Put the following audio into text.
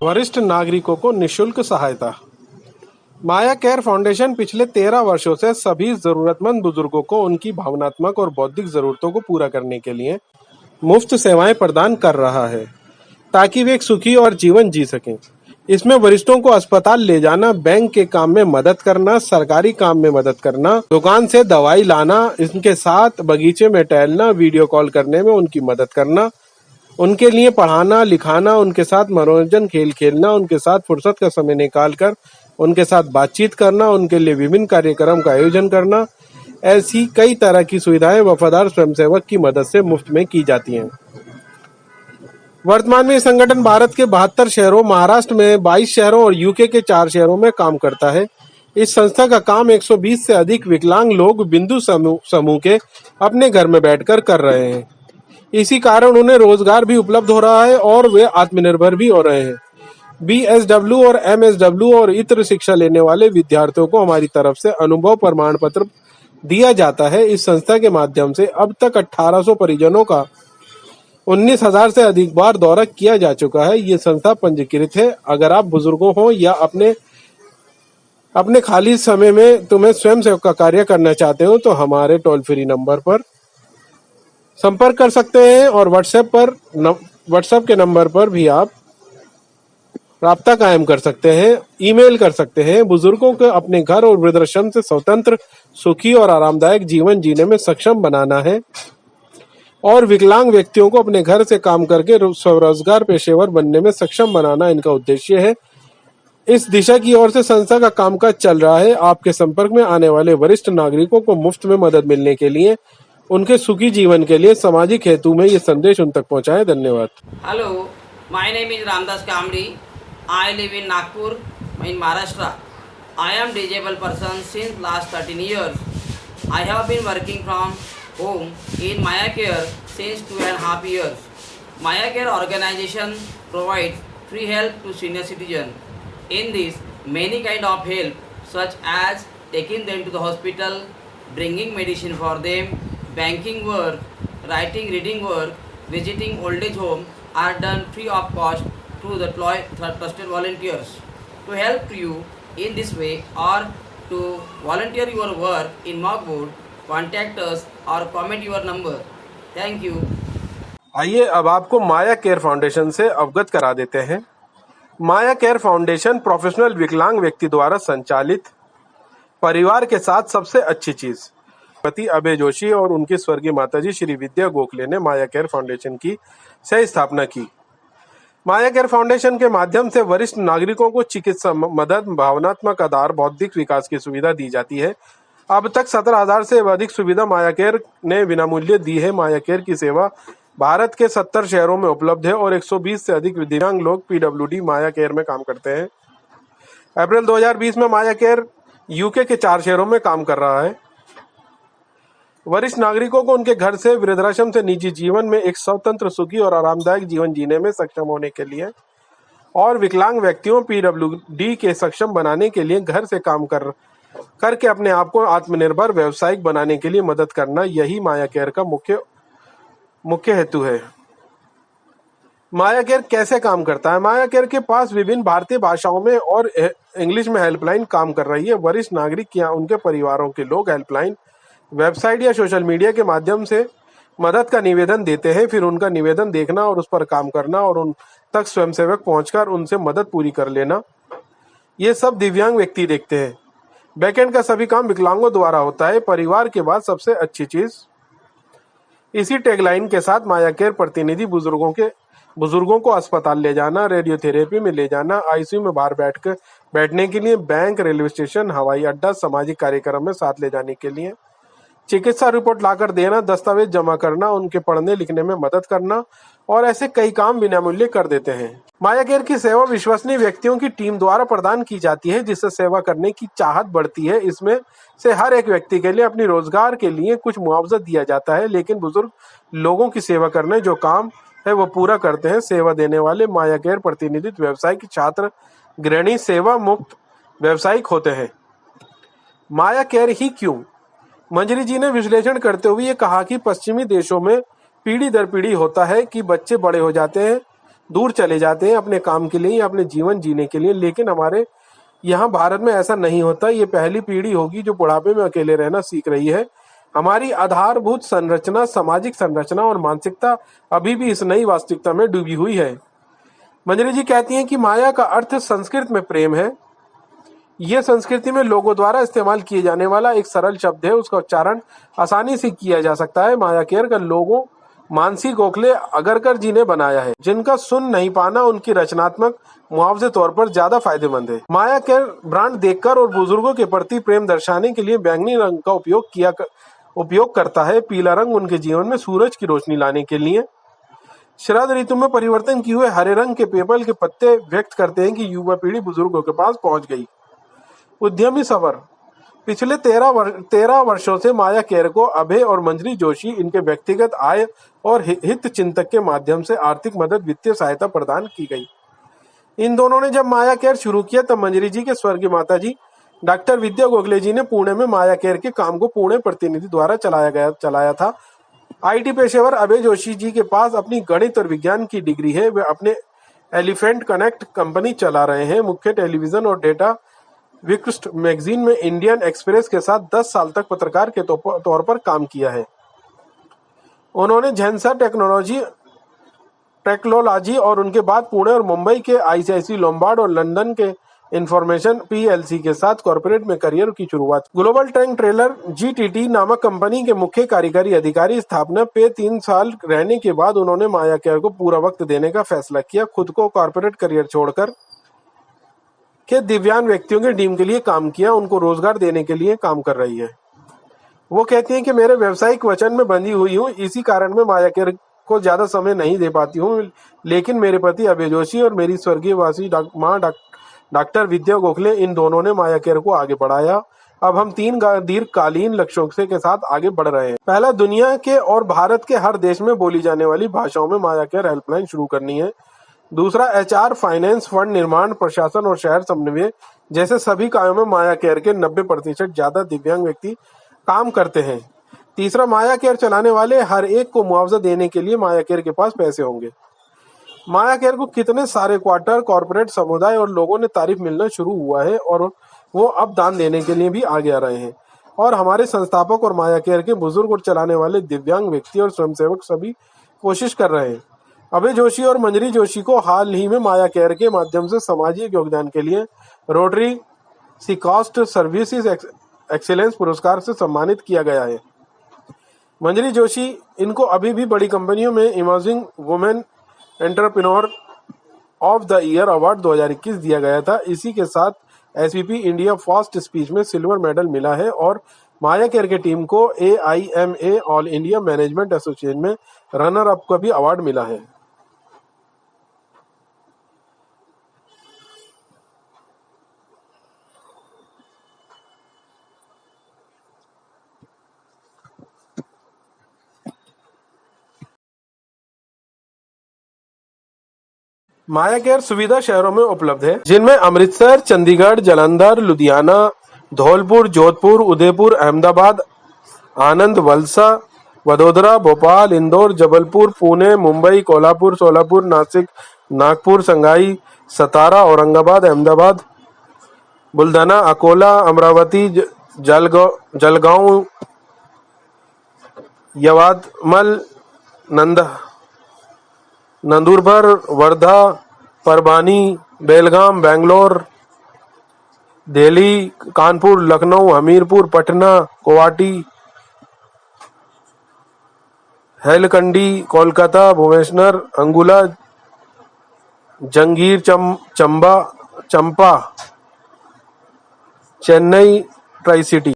वरिष्ठ नागरिकों को निःशुल्क सहायता। माया केयर फाउंडेशन पिछले 13 वर्षों से सभी जरूरतमंद बुजुर्गों को उनकी भावनात्मक और बौद्धिक जरूरतों को पूरा करने के लिए मुफ्त सेवाएं प्रदान कर रहा है, ताकि वे एक सुखी और जीवन जी सकें। इसमें वरिष्ठों को अस्पताल ले जाना, बैंक के काम में मदद करना, सरकारी काम में मदद करना, दुकान से दवाई लाना, इनके साथ बगीचे में टहलना, वीडियो कॉल करने में उनकी मदद करना, उनके लिए पढ़ाना लिखाना, उनके साथ मनोरंजन खेल खेलना, उनके साथ फुर्सत का समय निकालकर उनके साथ बातचीत करना, उनके लिए विभिन्न कार्यक्रम का आयोजन करना, ऐसी कई तरह की सुविधाएं वफादार स्वयंसेवक की मदद से मुफ्त में की जाती हैं। वर्तमान में ये संगठन भारत के 72 शहरों, महाराष्ट्र में 22 शहरों और यूके के 4 शहरों में काम करता है। इस संस्था का काम 120 से अधिक विकलांग लोग बिंदु समूह के अपने घर में बैठकर कर रहे हैं। इसी कारण उन्हें रोजगार भी उपलब्ध हो रहा है और वे आत्मनिर्भर भी हो रहे हैं। BSW और MSW और इतर शिक्षा लेने वाले विद्यार्थियों को हमारी तरफ से अनुभव प्रमाण पत्र दिया जाता है। इस संस्था के माध्यम से अब तक 1800 परिजनों का 19,000 से अधिक बार दौरा किया जा चुका है। ये संस्था पंजीकृत है। अगर आप बुजुर्गों हो या अपने खाली समय में तुम्हें स्वयं सेवक का कार्य करना चाहते हो तो हमारे टोल फ्री नंबर पर संपर्क कर सकते हैं और व्हाट्सएप के नंबर पर भी आप राब्ता कायम कर सकते हैं, ईमेल कर सकते हैं। बुजुर्गों को अपने घर और वृद्धाश्रम से स्वतंत्र, सुखी और आरामदायक जीवन जीने में सक्षम बनाना है और विकलांग व्यक्तियों को अपने घर से काम करके स्वरोजगार पेशेवर बनने में सक्षम बनाना इनका उद्देश्य है। इस दिशा की ओर से संस्था का कामकाज चल रहा है। आपके संपर्क में आने वाले वरिष्ठ नागरिकों को मुफ्त में मदद मिलने के लिए, उनके सुखी जीवन के लिए सामाजिक हेतु में ये संदेश उन तक पहुंचाएं। धन्यवाद। Hello, my name is Ramdas Kamri. I live in Nagpur in Maharashtra. I am disabled person since last 13 years. I have been working from home in Maya Care since 2.5 years. Maya Care organization provides free help to senior citizens. In this, many kind of help such as taking them to the hospital, bringing medicine for them, banking work, writing, reading work, visiting old age home are done free of cost through the trusted volunteers. To help you in this way or to volunteer your work in Mogwood, contact us or comment your number. Thank you. आइए अब आपको माया care foundation से अवगत करा देते हैं। माया care foundation professional विकलांग व्यक्ति द्वारा संचालित परिवार के साथ सबसे अच्छी चीज। पति अभय जोशी और उनकी स्वर्गीय माताजी श्री विद्या गोखले ने माया केयर फाउंडेशन की सह स्थापना की। माया केयर फाउंडेशन के माध्यम से वरिष्ठ नागरिकों को चिकित्सा मदद, भावनात्मक आधार, बौद्धिक विकास की सुविधा दी जाती है। अब तक 17,000 से अधिक सुविधा माया केयर ने विनामूल्य दी है। माया केयर की सेवा भारत के 70 शहरों में उपलब्ध है और 120 से अधिक दिव्यांग लोग PWD माया केयर में काम करते हैं। अप्रैल 2020 में माया केयर यूके के 4 शहरों में काम कर रहा है। वरिष्ठ नागरिकों को उनके घर से, वृद्धाश्रम से निजी जीवन में एक स्वतंत्र, सुखी और आरामदायक जीवन जीने में सक्षम होने के लिए और विकलांग व्यक्तियों PWD के सक्षम बनाने के लिए घर से काम करके अपने आप को आत्मनिर्भर व्यावसायिक बनाने के लिए मदद करना, यही माया केयर का मुख्य हेतु है। माया केयर कैसे काम करता है? माया केयर के पास विभिन्न भारतीय भाषाओं में और इंग्लिश में हेल्पलाइन काम कर रही है। वरिष्ठ नागरिक या उनके परिवारों के लोग हेल्पलाइन, वेबसाइट या सोशल मीडिया के माध्यम से मदद का निवेदन देते हैं। फिर उनका निवेदन देखना और उस पर काम करना और उन तक स्वयंसेवक पहुंचकर उनसे मदद पूरी कर लेना, ये सब दिव्यांग व्यक्ति देखते हैं। बैकएंड का सभी काम विकलांगों द्वारा होता है। परिवार के बाद सबसे अच्छी चीज। इसी टैगलाइन के साथ माया केयर प्रतिनिधि बुजुर्गों को अस्पताल ले जाना, रेडियोथेरेपी में ले जाना, ICU में बाहर बैठने के लिए, बैंक, रेलवे स्टेशन, हवाई अड्डा, सामाजिक कार्यक्रम में साथ ले जाने के लिए, चिकित्सा रिपोर्ट लाकर देना, दस्तावेज जमा करना, उनके पढ़ने लिखने में मदद करना और ऐसे कई काम विनामूल्य कर देते हैं। माया केयर की सेवा विश्वसनीय व्यक्तियों की टीम द्वारा प्रदान की जाती है, जिससे सेवा करने की चाहत बढ़ती है। इसमें से हर एक व्यक्ति के लिए अपनी रोजगार के लिए कुछ मुआवजा दिया जाता है, लेकिन बुजुर्ग लोगों की सेवा करने जो काम है वो पूरा करते हैं। सेवा देने वाले माया केयर प्रतिनिधित्व व्यवसायिक, छात्र, गृहिणी, सेवा मुक्त व्यवसायिक होते हैं। माया केयर ही क्यों? मंजरी जी ने विश्लेषण करते हुए ये कहा कि पश्चिमी देशों में पीढ़ी दर पीढ़ी होता है कि बच्चे बड़े हो जाते हैं दूर चले जाते हैं अपने काम के लिए या अपने जीवन जीने के लिए। लेकिन हमारे यहाँ भारत में ऐसा नहीं होता। ये पहली पीढ़ी होगी जो बुढ़ापे में अकेले रहना सीख रही है। हमारी आधारभूत संरचना, सामाजिक संरचना और मानसिकता अभी भी इस नई वास्तविकता में डूबी हुई है। मंजरी जी कहती हैं कि माया का अर्थ संस्कृत में प्रेम है। यह संस्कृति में लोगों द्वारा इस्तेमाल किए जाने वाला एक सरल शब्द है। उसका उच्चारण आसानी से किया जा सकता है। माया केयर का लोगो मानसी गोखले अगरकर जी ने बनाया है, जिनका सुन नहीं पाना उनकी रचनात्मक मुआवजे तौर पर ज्यादा फायदेमंद है। माया केयर ब्रांड देखकर और बुजुर्गों के प्रति प्रेम दर्शाने के लिए बैंगनी रंग का उपयोग करता है। पीला रंग उनके जीवन में सूरज की रोशनी लाने के लिए। शरद ऋतु में परिवर्तन किए हुए हरे रंग के पीपल के पत्ते व्यक्त करते हैं कि युवा पीढ़ी बुजुर्गों के पास पहुंच गई। उद्यमी सफर। पिछले 13 वर्षों से माया केयर को अभय और मंजरी जोशी इनके व्यक्तिगत आय और हित चिंतक के माध्यम से आर्थिक मदद, वित्तीय सहायता प्रदान की गई। इन दोनों ने जब माया केयर शुरू किया तब मंजरी जी के स्वर्गीय माता जी डॉक्टर विद्या गोखले जी ने पुणे में माया केयर के काम को पुणे प्रतिनिधि द्वारा चलाया था। आईटी पेशेवर अभय जोशी जी के पास अपनी गणित और विज्ञान की डिग्री है। वे अपने एलिफेंट कनेक्ट कंपनी चला रहे हैं। मुख्य टेलीविजन और डेटा विक्स्ट मैगजीन में इंडियन एक्सप्रेस के साथ 10 साल तक पत्रकार के तौर पर काम किया है। उन्होंने झेंसा टेक्नोलॉजी और उनके बाद पुणे और मुंबई के आईसीआईसी लोम्बार्ड और लंदन के इंफॉर्मेशन पीएलसी के साथ कॉर्पोरेट में करियर की शुरुआत। ग्लोबल ट्रैक ट्रेलर जीटीटी नामक कंपनी के मुख्य कार्यकारी अधिकारी स्थापना पे 3 साल रहने के बाद उन्होंने माया केयर को पूरा वक्त देने का फैसला किया। खुद को कॉर्पोरेट करियर छोड़कर के दिव्यांग व्यक्तियों के टीम के लिए काम किया, उनको रोजगार देने के लिए काम कर रही है। वो कहती हैं कि मेरे व्यवसायिक वचन में बंधी हुई हूँ, इसी कारण मैं माया केयर को ज्यादा समय नहीं दे पाती हूँ। लेकिन मेरे पति अभय जोशी और मेरी स्वर्गीयवासी माँ डॉक्टर विद्या गोखले, इन दोनों ने माया केयर को आगे बढ़ाया। अब हम 3 दीर्घकालीन लक्ष्यों के साथ आगे बढ़ रहे हैं। पहला, दुनिया के और भारत के हर देश में बोली जाने वाली भाषाओं में माया केयर हेल्पलाइन शुरू करनी है। दूसरा, एचआर, फाइनेंस, फंड निर्माण, प्रशासन और शहर समन्वय जैसे सभी कार्यों में माया केयर के 90% ज्यादा दिव्यांग व्यक्ति काम करते हैं। तीसरा, माया केयर चलाने वाले हर एक को मुआवजा देने के लिए माया केयर के पास पैसे होंगे। माया केयर को कितने सारे क्वार्टर, कॉर्पोरेट, समुदाय और लोगों ने तारीफ मिलना शुरू हुआ है और वो अब दान देने के लिए भी आगे आ रहे हैं। और हमारे संस्थापक और माया केयर के बुजुर्ग और चलाने वाले दिव्यांग व्यक्ति और स्वयंसेवक सभी कोशिश कर रहे हैं। अभय जोशी और मंजरी जोशी को हाल ही में माया केयर के माध्यम से सामाजिक योगदान के लिए रोटरी सीकॉस्ट सर्विसेज एक्सीलेंस पुरस्कार से सम्मानित किया गया है। मंजरी जोशी इनको अभी भी बड़ी कंपनियों में emerging women entrepreneur of the year award 2021 दिया गया था। इसी के साथ एसवीपी इंडिया फास्ट स्पीच में सिल्वर मेडल मिला है और माया केयर की टीम को AIMA all India management association में रनर अप का भी अवार्ड मिला है। माया केयर सुविधा शहरों में उपलब्ध है, जिनमें अमृतसर, चंडीगढ़, जालंधर, लुधियाना, धौलपुर, जोधपुर, उदयपुर, अहमदाबाद, आनंद, वलसा, वडोदरा, भोपाल, इंदौर, जबलपुर, पुणे, मुंबई, कोल्हापुर, सोलापुर, नासिक, नागपुर, संगाई, सतारा, औरंगाबाद, अहमदाबाद, बुलढाना, अकोला, अमरावती, जलगांव, यवतमाल, नंदुरबार, वर्धा, परबानी, बेलगाम, बेंगलोर, दिल्ली, कानपुर, लखनऊ, हमीरपुर, पटना, गुवाहाटी, हैलकंडी, कोलकाता, भुवनेश्वर, अंगुला, जंगीर, चंपा, चेन्नई, ट्राई सिटी।